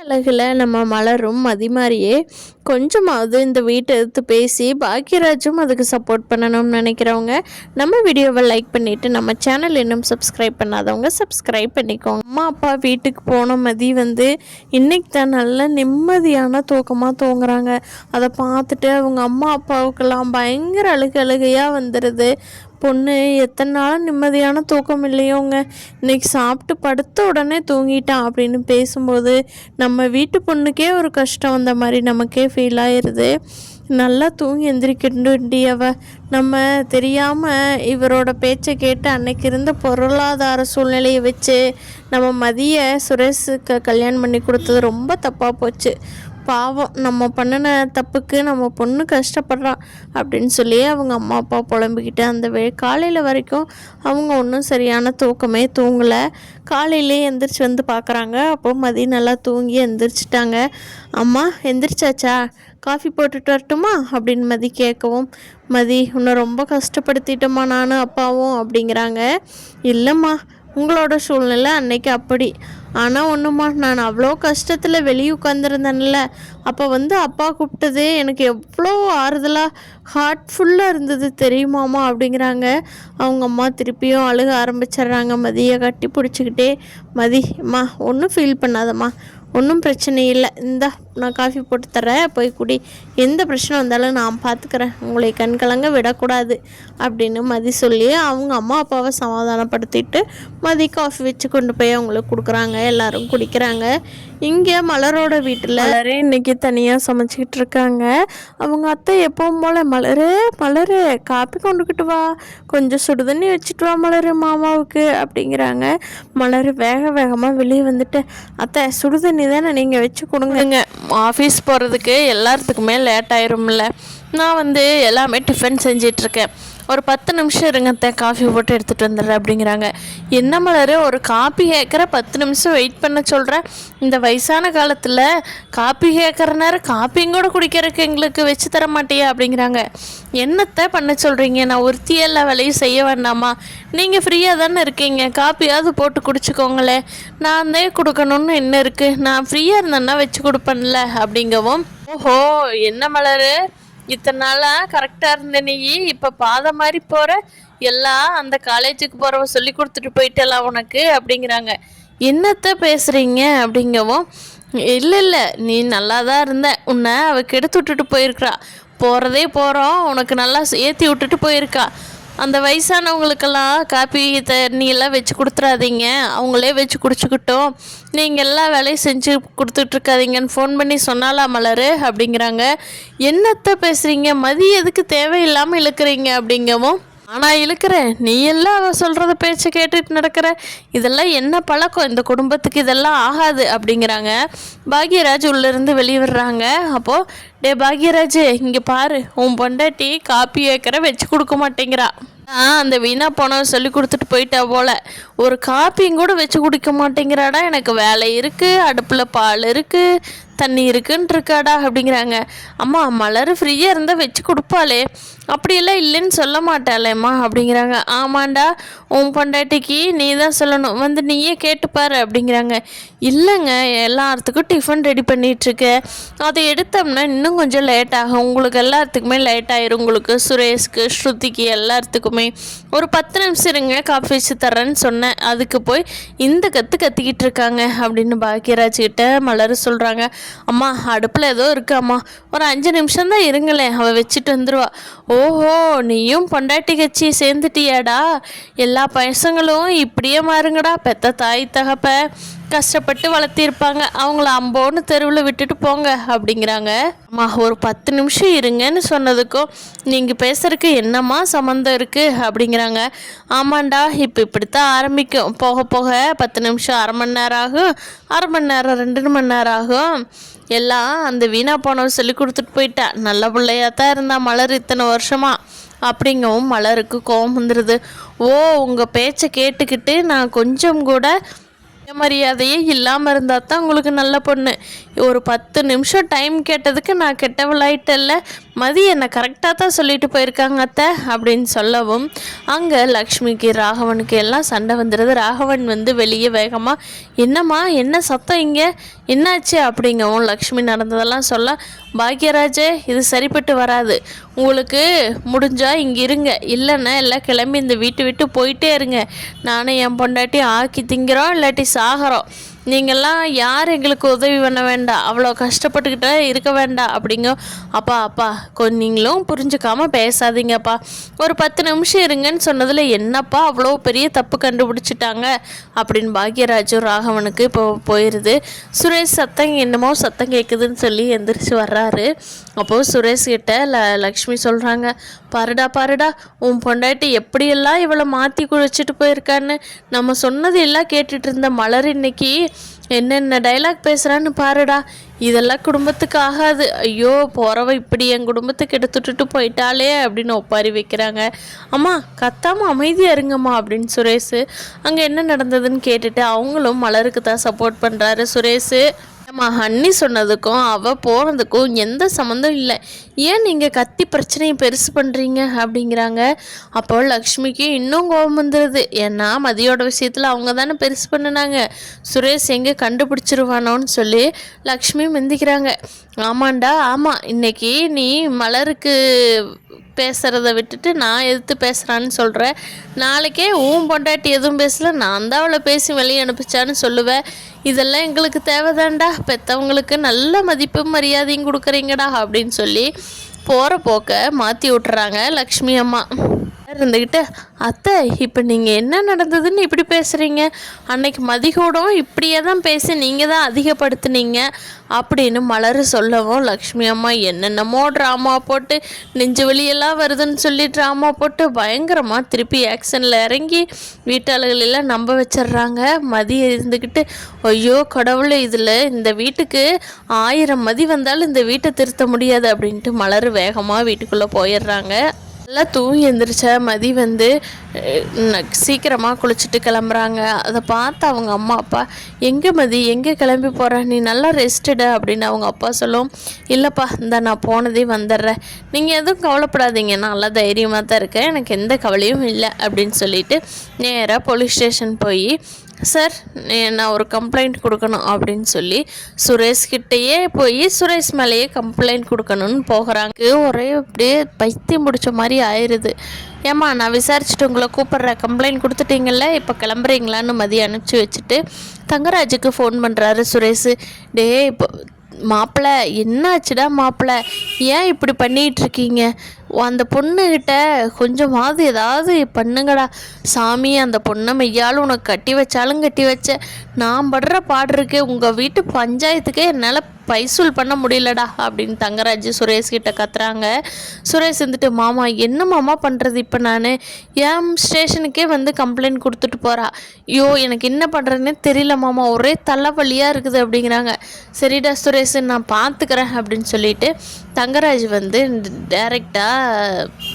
அழகில் நம்ம மலரும் மதி மாதிரியே கொஞ்சமாவது இந்த வீட்டை எடுத்து பேசி பாக்யராஜும் அதுக்கு சப்போர்ட் பண்ணணும்னு நினைக்கிறவங்க நம்ம வீடியோவை லைக் பண்ணிவிட்டு நம்ம சேனல் இன்னும் சப்ஸ்கிரைப் பண்ணாதவங்க சப்ஸ்கிரைப் பண்ணிக்கோங்க. அம்மா அப்பா வீட்டுக்கு போன மதி இன்னைக்கு தான் நல்ல நிம்மதியான தூக்கமாக தூங்குறாங்க. அதை பார்த்துட்டு அவங்க அம்மா அப்பாவுக்கெல்லாம் பயங்கர அழுகையாக வந்துடுது. பொண்ணு எத்தனை நாள் நிம்மதியான தூக்கம் இல்லையோங்க, இன்னைக்கு சாப்பிட்டு படுத்த உடனே தூங்கிட்டான் அப்படின்னு பேசும்போது நம்ம வீட்டு பொண்ணுக்கே ஒரு கஷ்டம் வந்த மாதிரி நமக்கே ஃபீல் ஆயிடுது. நல்லா தூங்கி எந்திரிக்கிட்டு நம்ம தெரியாமல் இவரோட பேச்சை கேட்டு அன்னைக்கு இருந்த பொருளாதார சூழ்நிலையை வச்சு நம்ம மதிய சுரேஷுக்கு கல்யாணம் பண்ணி கொடுத்தது ரொம்ப தப்பாக போச்சு. பாவம், நம்ம பண்ணின தப்புக்கு நம்ம பொண்ணு கஷ்டப்படுறான் அப்படின்னு சொல்லி அவங்க அம்மா அப்பா புலம்பிக்கிட்டு அந்த காலையில் வரைக்கும் அவங்க ஒன்றும் சரியான தூக்கமே தூங்கலை. காலையிலே எந்திரிச்சு வந்து பார்க்குறாங்க. அப்போ மதி நல்லா தூங்கி எந்திரிச்சிட்டாங்க. அம்மா எந்திரிச்சாச்சா, காஃபி போட்டுட்டு வரட்டுமா அப்படின்னு மதி கேட்கவும், மதி உன்னை ரொம்ப கஷ்டப்படுத்திட்டோமா நானும் அப்பாவும் அப்படிங்கிறாங்க. இல்லைம்மா, உங்களோட சூழ்நிலை அன்னைக்கு அப்படி. ஆனால் ஒன்றுமா, நான் அவ்வளோ கஷ்டத்தில் வெளியே உட்காந்துருந்தேன்ல, அப்போ அப்பா கூப்பிட்டது எனக்கு எவ்வளோ ஆறுதலாக ஹார்ட்ஃபுல்லாக இருந்தது தெரியுமாம்மா அப்படிங்கிறாங்க. அவங்க அம்மா திருப்பியும் அழுக ஆரம்பிச்சிட்றாங்க. மதியை கட்டி பிடிச்சிக்கிட்டே, மதி அம்மா ஒன்றும் ஃபீல் பண்ணாதம்மா, ஒன்றும் பிரச்சனை இல்லை, இந்தா நான் காஃபி போட்டு தரேன், போய் குடி, எந்த பிரச்சனை வந்தாலும் நான் பார்த்துக்கிறேன், உங்களை கண்கலங்க விடக்கூடாது அப்படின்னு மதி சொல்லி அவங்க அம்மா அப்பாவை சமாதானப்படுத்திட்டு மதி காஃபி வச்சு கொண்டு போய் அவங்களுக்கு கொடுக்குறாங்க. எல்லாரும் குடிக்கிறாங்க. இங்கே மலரோட வீட்டில் மலரே இன்னைக்கு தனியாக சமைச்சிக்கிட்டு இருக்காங்க. அவங்க அத்தை எப்பவும் போல், மலரு காப்பி கொண்டுக்கிட்டு வா, கொஞ்சம் சுடுதண்ணி வச்சுட்டு வா மலரு மாமாவுக்கு அப்படிங்கிறாங்க. மலர் வேகமாக வெளியே வந்துட்டு, அத்தை சுடுதண்ணி தானே நீங்கள் வச்சு கொடுங்க, ஆஃபீஸ் போகிறதுக்கு எல்லாத்துக்குமே லேட் ஆயிரும்ல, நான் எல்லாமே டிஃபன் செஞ்சிட்ருக்கேன், ஒரு 10 நிமிஷம் இருங்க அத்தை, காஃபி போட்டு எடுத்துகிட்டு வந்துடுறேன் அப்படிங்கிறாங்க. என்ன மலர், ஒரு காப்பி கேட்குற 10 நிமிஷம் வெயிட் பண்ண சொல்கிறேன், இந்த வயசான காலத்தில் காப்பி கேட்குற நேரம் காப்பியும் கூட குடிக்கிறதுக்கு எங்களுக்கு வச்சு தர மாட்டியா அப்படிங்கிறாங்க. என்னத்தை பண்ண சொல்கிறீங்க, நான் ஒருத்தியே எல்லா வேலையும் செய்ய வேண்டாமா, நீங்கள் ஃப்ரீயாக தானே இருக்கீங்க, காப்பியாவது போட்டு குடிச்சிக்கோங்களே, நான் தான் கொடுக்கணும்னு என்ன இருக்குது, நான் ஃப்ரீயாக இருந்தேன்னா வச்சு கொடுப்பேன்ல அப்படிங்கவும், ஓஹோ என்ன மலர் இத்தனை நாளாக கரெக்டாக இருந்த நீ இப்போ பாதை மாதிரி போகிற, எல்லாம் அந்த காலேஜுக்கு போகிறவ சொல்லி கொடுத்துட்டு போயிட்டலாம் உனக்கு அப்படிங்கிறாங்க. என்னத்தை பேசுகிறீங்க அப்படிங்கவும், இல்லை நீ நல்லா தான் இருந்த, உன்னை அவள் கெடுத்து விட்டுட்டு போயிருக்கிறா, போகிறதே போகிறோம் உனக்கு நல்லா ஏற்றி விட்டுட்டு போயிருக்கா, அந்த வயசானவங்களுக்கெல்லாம் காப்பி தண்ணி எல்லாம் வச்சு கொடுத்துறாதீங்க, அவங்களே வச்சு குடிச்சுக்கிட்டோம், நீங்கள் எல்லா வேலையும் செஞ்சு கொடுத்துட்ருக்காதீங்கன்னு ஃபோன் பண்ணி சொன்னாலா மலர் அப்படிங்கிறாங்க. என்னத்தை பேசுகிறீங்க, மதி எதுக்கு தேவையில்லாமல் இழுக்கிறீங்க அப்படிங்கவும், ஆனால் இழுக்கிறேன், நீ எல்லாம் அவள் சொல்கிறத பேச்சை கேட்டுட்டு நடக்கிற, இதெல்லாம் என்ன பழக்கம், இந்த குடும்பத்துக்கு இதெல்லாம் ஆகாது அப்படிங்கிறாங்க. பாக்யராஜ் உள்ளேருந்து வெளியே வர்றாங்க. அப்போது, டே பாக்யராஜ் இங்கே பாரு, உன் பொண்டாட்டி காப்பி வைக்கிற வச்சு கொடுக்க மாட்டேங்கிறா, அந்த வீணா போனவ சொல்லி கொடுத்துட்டு போயிட்டா போல், ஒரு காப்பியும் கூட வச்சு குடிக்க மாட்டேங்கிறாடா, எனக்கு வேலை இருக்குது, அடுப்பில் பால் இருக்குது, தண்ணி இருக்குன்னு இருக்காடா அப்படிங்கிறாங்க. அம்மா மலர் ஃப்ரீயாக இருந்தால் வச்சு கொடுப்பாளே, அப்படியெல்லாம் இல்லைன்னு சொல்ல மாட்டாளேம்மா அப்படிங்கிறாங்க. ஆமாண்டா, உன் பொண்டாட்டிக்கு நீ தான் சொல்லணும், நீயே கேட்டுப்பாரு அப்படிங்கிறாங்க. இல்லைங்க, எல்லாத்துக்கும் டிஃபன் ரெடி பண்ணிகிட்ருக்க, அதை எடுத்தோம்னா இன்னும் கொஞ்சம் லேட் ஆகும், உங்களுக்கு எல்லாத்துக்குமே லேட் ஆயிரும், உங்களுக்கு சுரேஷ்க்கு ஸ்ருதிக்கு எல்லாத்துக்குமே, ஒரு 10 நிமிஷம் இருங்க காஃபி வச்சு தரேன்னு சொன்னேன், அதுக்கு போய் இந்த கத்திக்கிட்டு இருக்காங்க அப்படின்னு பாக்யராஜ் கிட்ட மலர் சொல்கிறாங்க. அம்மா அடுப்பில் ஏதோ இருக்கு அம்மா, ஒரு 5 நிமிஷம் தான் இருங்களேன், அவள் வச்சுட்டு வந்துடுவா. ஓஹோ நீயும் பொண்டாட்டி கட்சி சேர்ந்துட்டியாடா, எல்லா பசங்களும் இப்படியே மாறுங்கடா, பெத்த தாய் தகப்ப கஷ்டப்பட்டு வளர்த்திருப்பாங்க, அவங்கள அம்போன்னு தெருவில் விட்டுட்டு போங்க அப்படிங்கிறாங்க. அம்மா ஒரு 10 நிமிஷம் இருங்கன்னு சொன்னதுக்கும் நீங்கள் பேசுறதுக்கு என்னம்மா சம்மந்தம் இருக்குது அப்படிங்கிறாங்க. ஆமாண்டா, இப்போ இப்படித்தான் ஆரம்பிக்கும், போக போக 10 நிமிஷம் அரை மணி நேரம் ஆகும், அரை மணி நேரம் 2 மணி நேரம் ஆகும், எல்லாம் அந்த வீணா போனவர் சொல்லி கொடுத்துட்டு போயிட்டா, நல்ல பிள்ளையாக தான் இருந்தா மலர் இத்தனை வருஷமா அப்படிங்கவும் மலருக்கு கோவம் வந்துடுது. ஓ உங்கள் பேச்சை கேட்டுக்கிட்டு நான் கொஞ்சம் கூட மரியாதையே இல்லாமல் இருந்தால் தான் உங்களுக்கு நல்ல பொண்ணு. ஒரு 10 நிமிஷம் டைம் கேட்டதுக்கு நான் கெட்டவளாயிட்டல்ல, மதி என்னை கரெக்டாக தான் சொல்லிட்டு போயிருக்காங்க அத்தை அப்படின்னு சொல்லவும் அங்கே லக்ஷ்மிக்கு ராகவனுக்கு எல்லாம் சண்டை வந்துடுது. ராகவன் வந்து வெளியே வேகமாக என்னம்மா என்ன சத்தம் இங்கே என்னாச்சு அப்படிங்கவும் லக்ஷ்மி நடந்ததெல்லாம் சொல்ல பாக்யராஜே இது சரிப்பட்டு வராது, உங்களுக்கு முடிஞ்சால் இங்கே இருங்க, இல்லைன்னா எல்லாம் கிளம்பி இந்த வீட்டு விட்டு போயிட்டே இருங்க, நானும் என் பொண்டாட்டி ஆக்கி திங்கிறோம் இல்லாட்டி சாகிறோம், நீங்கள்லாம் யார் எங்களுக்கு உதவி பண்ண வேண்டாம், அவ்வளோ கஷ்டப்பட்டுக்கிட்டே இருக்க வேண்டாம் அப்படிங்க. அப்பா நீங்களும் புரிஞ்சுக்காமல் பேசாதீங்கப்பா, ஒரு 10 நிமிஷம் இருங்கன்னு சொன்னதில் என்னப்பா அவ்வளோ பெரிய தப்பு கண்டுபிடிச்சிட்டாங்க அப்படின்னு பாக்யராஜும் ராகவனுக்கு இப்போ போயிடுது. சுரேஷ் என்னமோ சத்தம் கேட்குதுன்னு சொல்லி எந்திரிச்சு வர்றாரு. அப்போது சுரேஷ் கிட்ட லக்ஷ்மி சொல்கிறாங்க, பாருடா உன் பொண்டாட்டி எப்படியெல்லாம் இவளை மாற்றி குளிச்சுட்டு போயிருக்கான்னு, நம்ம சொன்னது எல்லாம் கேட்டுட்டு இருந்த மலர் இன்னைக்கு என்னென்ன டைலாக் பேசுகிறான்னு பாருடா, இதெல்லாம் குடும்பத்துக்கு ஆகாது, ஐயோ போகிறவ இப்படி என் குடும்பத்துக்கு எடுத்துட்டு போயிட்டாலே அப்படின்னு ஒப்பாரி வைக்கிறாங்க. அம்மா கத்தாமல் அமைதியாக இருங்கம்மா அப்படின்னு சுரேஷ் அங்கே என்ன நடந்ததுன்னு கேட்டுட்டு அவங்களும் மலருக்கு தான் சப்போர்ட் பண்ணுறாரு சுரேஷ். நம்ம ஹன்னி சொன்னதுக்கும் அவள் போனதுக்கும் எந்த சம்மந்தம் இல்லை, ஏன் நீங்கள் கத்தி பிரச்சனையை பெருசு பண்ணுறீங்க அப்படிங்கிறாங்க. அப்போ லக்ஷ்மிக்கு இன்னும் கோபம் வந்துடுது, ஏன்னா மதியோட விஷயத்தில் அவங்க தானே பெருசு பண்ணினாங்க, சுரேஷ் எங்கே கண்டுபிடிச்சிருவானோன்னு சொல்லி லக்ஷ்மி மிந்திக்கிறாங்க. ஆமாண்டா ஆமாம், இன்னைக்கு நீ மலருக்கு பேசுகிறத விட்டுட்டு நான் எதிர்த்து பேசுகிறான்னு சொல்கிறேன், நாளைக்கே பொண்டாட்டி எதுவும் பேசல, நான் தான் அவளை பேசி வெளியே அனுப்பிச்சான்னு சொல்லுவேன், இதெல்லாம் எங்களுக்கு தேவைதான்டா, பெற்றவங்களுக்கு நல்ல மதிப்பும் மரியாதையும் கொடுக்குறீங்கடா அப்படின்னு சொல்லி போகிற போக்க மாற்றி விட்டுறாங்க லக்ஷ்மி அம்மா. இருந்துக்கிட்டு அத்தை இப்போ நீங்கள் என்ன நடந்ததுன்னு இப்படி பேசுகிறீங்க, அன்னைக்கு மதிகூடம் இப்படியே தான் பேசி நீங்கள் தான் அதிகப்படுத்துனீங்க அப்படின்னு மலர் சொல்லவும் லக்ஷ்மி அம்மா என்னென்னமோ ட்ராமா போட்டு நெஞ்சு வலியெல்லாம் வருதுன்னு சொல்லி ட்ராமா போட்டு பயங்கரமாக திருப்பி ஆக்ஷனில் இறங்கி வீட்டாளர்களெல்லாம் நம்ப வச்சிடுறாங்க. மதி இருந்துக்கிட்டு ஐயோ கடவுளை, இதில் இந்த வீட்டுக்கு 1000 மதி வந்தாலும் இந்த வீட்டை திருத்த முடியாது அப்படின்ட்டு மலர் வேகமாக வீட்டுக்குள்ளே போயிடுறாங்க. நல்லா தூங்கி எழுந்திரிச்ச மதி வந்து சீக்கிரமாக குளிச்சுட்டு கிளம்புறாங்க. அதை பார்த்து அவங்க அம்மா அப்பா எங்கே மதி எங்கே கிளம்பி போகிற, நீ நல்லா ரெஸ்ட்டுடு அப்படின்னு அவங்க அப்பா சொல்லும். இல்லைப்பா இந்த நான் போனதே வந்துடுறேன், நீங்கள் எதுவும் கவலைப்படாதீங்க, நான் நல்லா தைரியமாக தான் இருக்கேன், எனக்கு எந்த கவலையும் இல்லை அப்படின்னு சொல்லிட்டு நேராக போலீஸ் ஸ்டேஷன் போய் சார் நான் ஒரு கம்ப்ளைண்ட் கொடுக்கணும் அப்படின்னு சொல்லி சுரேஷ்கிட்டையே போய் சுரேஷ் மேலேயே கம்ப்ளைண்ட் கொடுக்கணும்னு போகிறாங்க. ஒரே அப்படியே பைத்தியம் முடிச்ச மாதிரி ஆயிடுது. ஏம்மா நான் விசாரிச்சுட்டு உங்களை கூப்பிட்றேன், கம்ப்ளைண்ட் கொடுத்துட்டீங்கல்ல, இப்போ கிளம்புறீங்களான்னு மதியம் அனுப்பிச்சி வச்சுட்டு தங்கராஜுக்கு ஃபோன் பண்ணுறாரு சுரேஷ். இப்போ மாப்பிள்ளை என்னாச்சுடா மாப்பிள்ளை, ஏன் இப்படி பண்ணிகிட்ருக்கீங்க, அந்த பொண்ணுக்கிட்ட கொஞ்சமாவது ஏதாவது பண்ணுங்கடா சாமி, அந்த பொண்ணை மெய்யாலும் உனக்கு கட்டி வச்சாலும் கட்டி வச்ச, நான் படுற பாடு இருக்கே, உங்கள் வீட்டு பஞ்சாயத்துக்கே என்னால் பைசூல் பண்ண முடியலடா அப்படின்னு தங்கராஜ் சுரேஷ் கிட்ட கத்துறாங்க. சுரேஷ் வந்துட்டு மாமா என்ன மாமா பண்ணுறது, இப்போ நான் என் ஸ்டேஷனுக்கே வந்து கம்ப்ளைண்ட் கொடுத்துட்டு போகிறா, ஐயோ எனக்கு என்ன பண்ணுறதுன்னே தெரியல மாமா, ஒரே தலைவலியாக இருக்குது அப்படிங்கிறாங்க. சரிடா சுரேஷ் நான் பார்த்துக்கிறேன் அப்படின்னு சொல்லிட்டு தங்கராஜ் வந்து டைரெக்டாக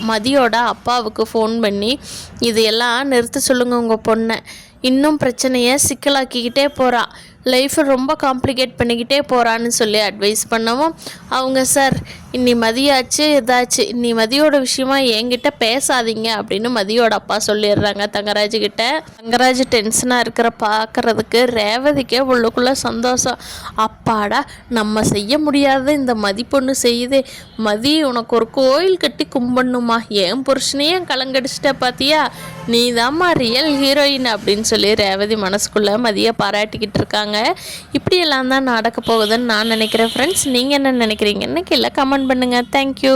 மதியோட அப்பாவுக்கு ஃபோன் பண்ணி இது எல்லாம் நிறுத்த சொல்லுங்கள் உங்கள் பொண்ணை, இன்னும் பிரச்சனையை சிக்கலாக்கிக்கிட்டே போகிறான், லைஃப்பை ரொம்ப காம்ப்ளிகேட் பண்ணிக்கிட்டே போகிறான்னு சொல்லி அட்வைஸ் பண்ணவும் அவங்க சார் இன்னி மதியாச்சு ஏதாச்சு, இன்னி மதியோட விஷயமா என்கிட்ட பேசாதீங்க அப்படின்னு மதியோட அப்பா சொல்லிடுறாங்க தங்கராஜுக்கிட்ட. தங்கராஜ் டென்ஷனாக இருக்கிற பார்க்குறதுக்கு ரேவதிக்கே உள்ளுக்குள்ளே சந்தோஷம், அப்பாடா நம்ம செய்ய முடியாத இந்த மதி பொண்ணு செய்யுதே, மதி உனக்கு ஒரு கோயில் கட்டி கும்பிடணுமா, என் புருஷனையே கலங்கடிச்சிட்ட பார்த்தியா, நீ தாம்மா ரியல் ஹீரோயின் அப்படின்னு சொல்லி ரேவதி மனசுக்குள்ளே மதியை பாராட்டிக்கிட்டு இருக்காங்க. இப்படியெல்லாம் தான் நடக்க போகுதுன்னு நான் நினைக்கிறேன். ஃப்ரெண்ட்ஸ் நீங்கள் என்ன நினைக்கிறீங்கன்னு கீழே கமெண்ட் பண்ணுங்கள். தேங்க்யூ.